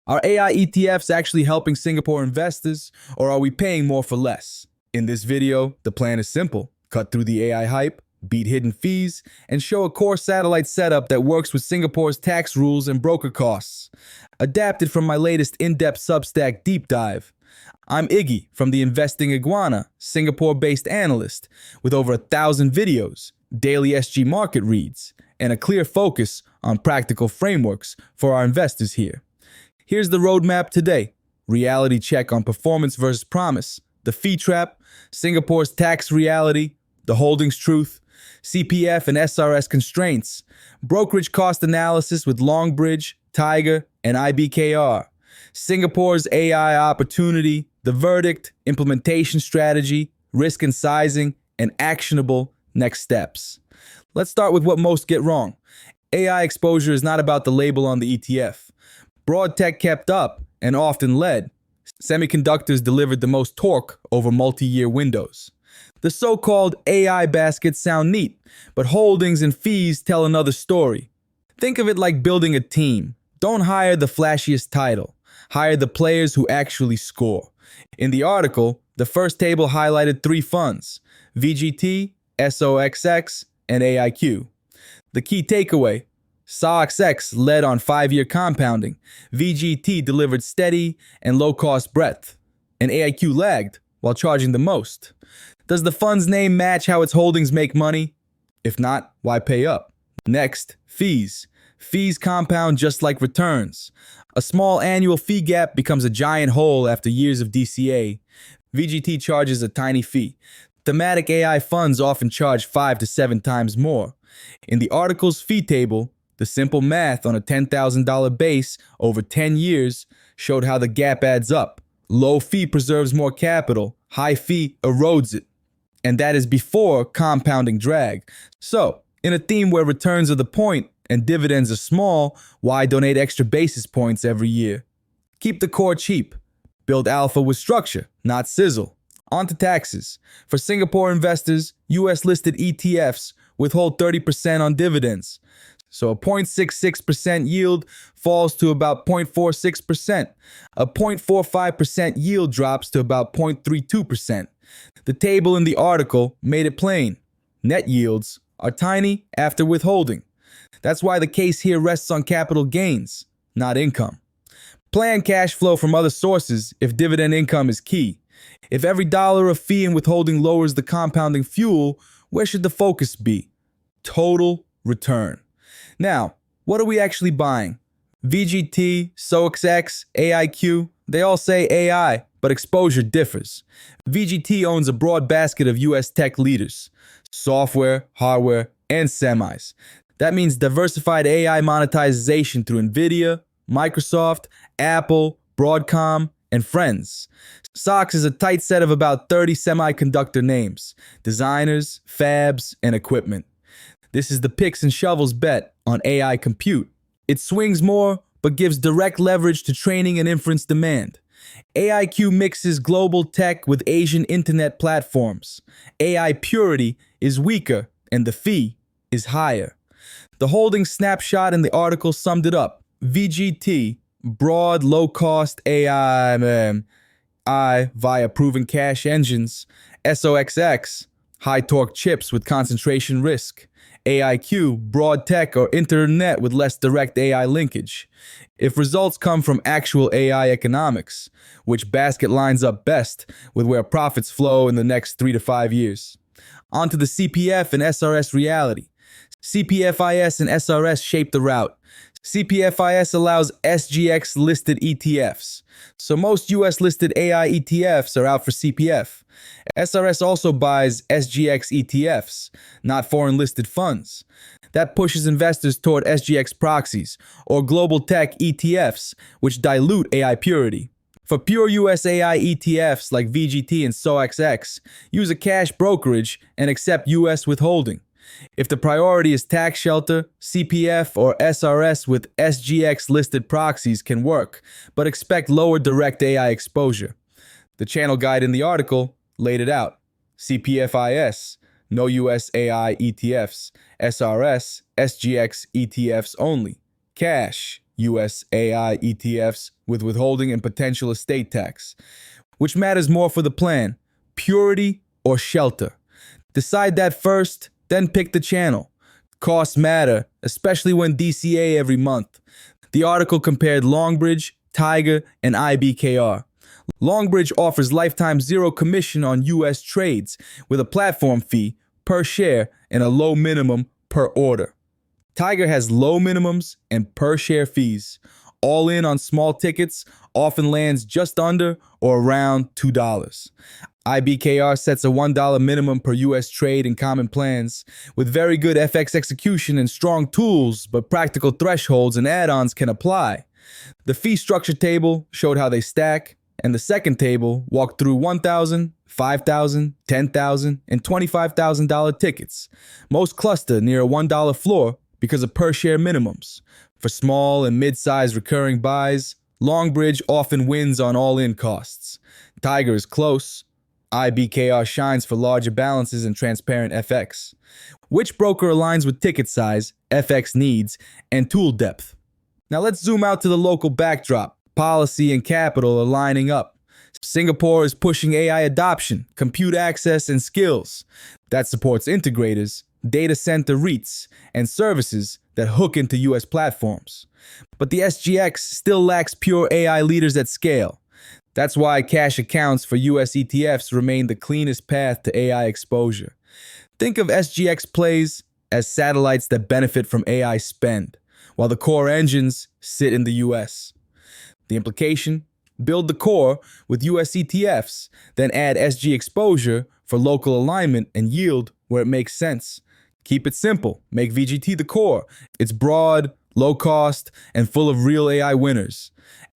Are AI ETFs actually helping Singapore investors, or are we paying more for less? In this video, the plan is simple. Cut through the AI hype, beat hidden fees, and show a core satellite setup that works with Singapore's tax rules and broker costs. Adapted from my latest in-depth Substack deep dive. I'm Iggy from the Investing Iguana, Singapore-based analyst, with over 1,000 videos, daily SG market reads, and a clear focus on practical frameworks for our investors here. Here's the roadmap today. Reality check on performance versus promise, the fee trap, Singapore's tax reality, the holdings truth, CPF and SRS constraints, brokerage cost analysis with Longbridge, Tiger, and IBKR, Singapore's AI opportunity, the verdict, implementation strategy, risk and sizing, and actionable next steps. Let's start with what most get wrong. AI exposure is not about the label on the ETF. Broad tech kept up and often led. Semiconductors delivered the most torque over multi-year windows. The so-called AI baskets sound neat, but holdings and fees tell another story. Think of it like building a team. Don't hire the flashiest title. Hire the players who actually score. In the article, the first table highlighted 3 funds: VGT, SOXX, and AIQ. The key takeaway: SOXX led on 5-year compounding, VGT delivered steady and low-cost breadth, and AIQ lagged while charging the most. Does the fund's name match how its holdings make money? If not, why pay up? Next, fees. Fees compound just like returns. A small annual fee gap becomes a giant hole after years of DCA. VGT charges a tiny fee. Thematic AI funds often charge 5 to 7 times more. In the article's fee table, the simple math on a $10,000 base over 10 years showed how the gap adds up. Low fee preserves more capital, high fee erodes it. And that is before compounding drag. So, in a theme where returns are the point and dividends are small, why donate extra basis points every year? Keep the core cheap. Build alpha with structure, not sizzle. On to taxes. For Singapore investors, US-listed ETFs withhold 30% on dividends. So a 0.66% yield falls to about 0.46%. A 0.45% yield drops to about 0.32%. The table in the article made it plain. Net yields are tiny after withholding. That's why the case here rests on capital gains, not income. Plan cash flow from other sources if dividend income is key. If every dollar of fee and withholding lowers the compounding fuel, where should the focus be? Total return. Now, what are we actually buying? VGT, SOXX, AIQ, they all say AI, but exposure differs. VGT owns a broad basket of US tech leaders: software, hardware, and semis. That means diversified AI monetization through NVIDIA, Microsoft, Apple, Broadcom, and friends. SOXX is a tight set of about 30 semiconductor names, designers, fabs, and equipment. This is the picks and shovels bet on AI compute. It swings more, but gives direct leverage to training and inference demand. AIQ mixes global tech with Asian internet platforms. AI purity is weaker, and the fee is higher. The holding snapshot in the article summed it up. VGT, broad, low-cost AI via proven cash engines. SOXX, high-torque chips with concentration risk. AIQ, broad tech or internet with less direct AI linkage. If results come from actual AI economics, which basket lines up best with where profits flow in the next 3 to 5 years? On to the CPF and SRS reality. CPFIS and SRS shape the route. CPFIS allows SGX-listed ETFs, so most US-listed AI ETFs are out for CPF. SRS also buys SGX ETFs, not foreign-listed funds. That pushes investors toward SGX proxies, or global tech ETFs, which dilute AI purity. For pure US AI ETFs like VGT and SOXX, use a cash brokerage and accept US withholding. If the priority is tax shelter, CPF or SRS with SGX-listed proxies can work, but expect lower direct AI exposure. The channel guide in the article laid it out. CPFIS, no US AI ETFs. SRS, SGX ETFs only. Cash, US AI ETFs with withholding and potential estate tax. Which matters more for the plan, purity or shelter? Decide that first, then pick the channel. Costs matter, especially when DCA every month. The article compared Longbridge, Tiger, and IBKR. Longbridge offers lifetime zero commission on US trades with a platform fee per share and a low minimum per order. Tiger has low minimums and per share fees. All in on small tickets often lands just under or around $2. IBKR sets a $1 minimum per US trade in common plans. With very good FX execution and strong tools, but practical thresholds and add-ons can apply. The fee structure table showed how they stack, and the second table walked through $1,000, $5,000, $10,000, and $25,000 tickets. Most cluster near a $1 floor because of per-share minimums. For small and mid-sized recurring buys, Longbridge often wins on all-in costs. Tiger is close. IBKR shines for larger balances and transparent FX. Which broker aligns with ticket size, FX needs, and tool depth? Now let's zoom out to the local backdrop. Policy and capital are lining up. Singapore is pushing AI adoption, compute access, and skills. That supports integrators, data center REITs, and services that hook into US platforms. But the SGX still lacks pure AI leaders at scale. That's why cash accounts for US ETFs remain the cleanest path to AI exposure. Think of SGX plays as satellites that benefit from AI spend, while the core engines sit in the US. The implication? Build the core with US ETFs, then add SG exposure for local alignment and yield where it makes sense. Keep it simple. Make VGT the core. It's broad, low cost, and full of real AI winners.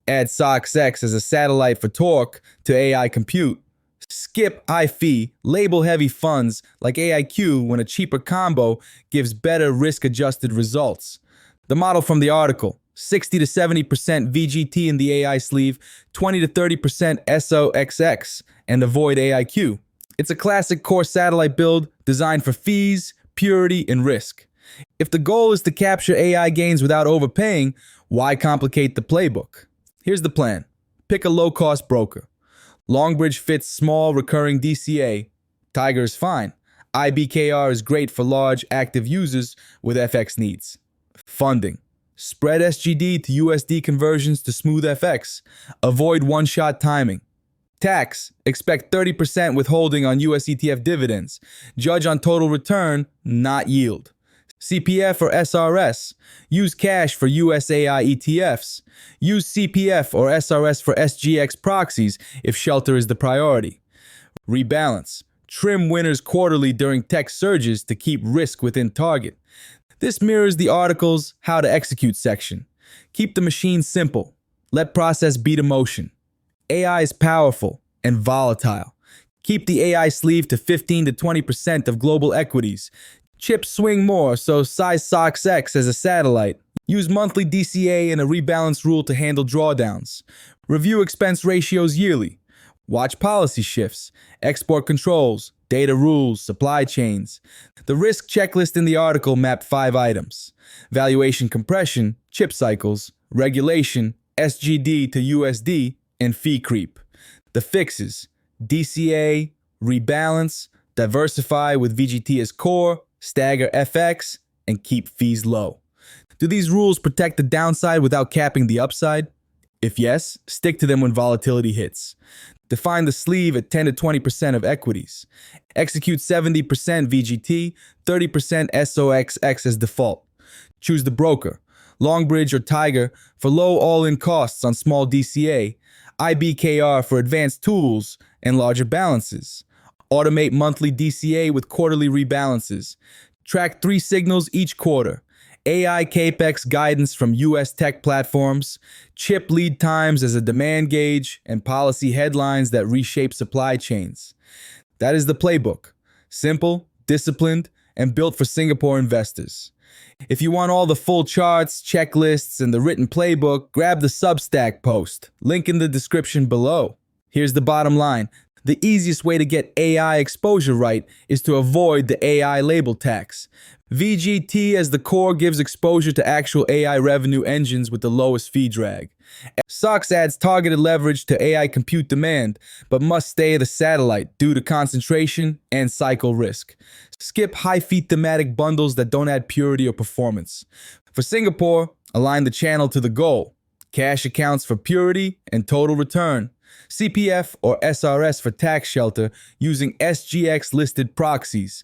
Add SOXX as a satellite for torque to AI compute. Skip high fee, label heavy funds like AIQ when a cheaper combo gives better risk-adjusted results. The model from the article: 60 to 70% VGT in the AI sleeve, 20 to 30% SOXX, and avoid AIQ. It's a classic core satellite build designed for fees, purity, and risk. If the goal is to capture AI gains without overpaying, why complicate the playbook? Here's the plan. Pick a low-cost broker. Longbridge fits small, recurring DCA. Tiger is fine. IBKR is great for large, active users with FX needs. Funding. Spread SGD to USD conversions to smooth FX. Avoid one-shot timing. Tax. Expect 30% withholding on US ETF dividends. Judge on total return, not yield. CPF or SRS. Use cash for US AI ETFs. Use CPF or SRS for SGX proxies if shelter is the priority. Rebalance. Trim winners quarterly during tech surges to keep risk within target. This mirrors the article's How to Execute section. Keep the machine simple. Let process beat emotion. AI is powerful and volatile. Keep the AI sleeve to 15 to 20% of global equities. Chips swing more, so size SOXX as a satellite. Use monthly DCA and a rebalance rule to handle drawdowns. Review expense ratios yearly. Watch policy shifts, export controls, data rules, supply chains. The risk checklist in the article mapped 5 items: valuation compression, chip cycles, regulation, SGD to USD, and fee creep. The fixes: DCA, rebalance, diversify with VGT as core, stagger FX, and keep fees low. Do these rules protect the downside without capping the upside? If yes, stick to them when volatility hits. Define the sleeve at 10 to 20% of equities. Execute 70% VGT, 30% SOXX as default. Choose the broker, Longbridge or Tiger for low all-in costs on small DCA, IBKR for advanced tools and larger balances. Automate monthly DCA with quarterly rebalances. Track 3 signals each quarter. AI CAPEX guidance from US tech platforms, chip lead times as a demand gauge, and policy headlines that reshape supply chains. That is the playbook. Simple, disciplined, and built for Singapore investors. If you want all the full charts, checklists, and the written playbook, grab the Substack post. Link in the description below. Here's the bottom line. The easiest way to get AI exposure right is to avoid the AI label tax. VGT as the core gives exposure to actual AI revenue engines with the lowest fee drag. SOXX adds targeted leverage to AI compute demand, but must stay the satellite due to concentration and cycle risk. Skip high-fee thematic bundles that don't add purity or performance. For Singapore, align the channel to the goal. Cash accounts for purity and total return. CPF or SRS for tax shelter using SGX-listed proxies.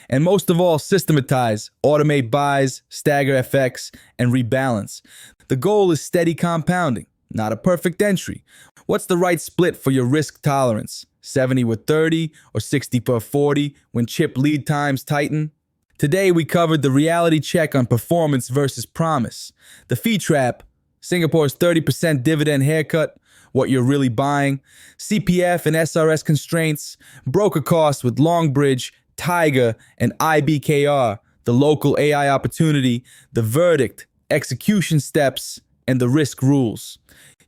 And most of all, systematize, automate buys, stagger FX, and rebalance. The goal is steady compounding, not a perfect entry. What's the right split for your risk tolerance? 70 with 30 or 60 per 40 when chip lead times tighten? Today we covered the reality check on performance versus promise, the fee trap, Singapore's 30% dividend haircut, what you're really buying, CPF and SRS constraints, broker costs with Longbridge, Tiger, and IBKR, the local AI opportunity, the verdict, execution steps, and the risk rules.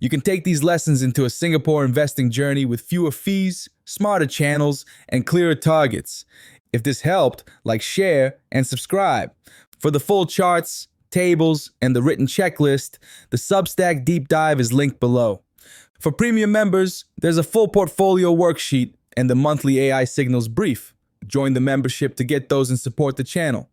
You can take these lessons into a Singapore investing journey with fewer fees, smarter channels, and clearer targets. If this helped, like, share, and subscribe. For the full charts, tables, and the written checklist, the Substack deep dive is linked below. For premium members, there's a full portfolio worksheet and the monthly AI signals brief. Join the membership to get those and support the channel.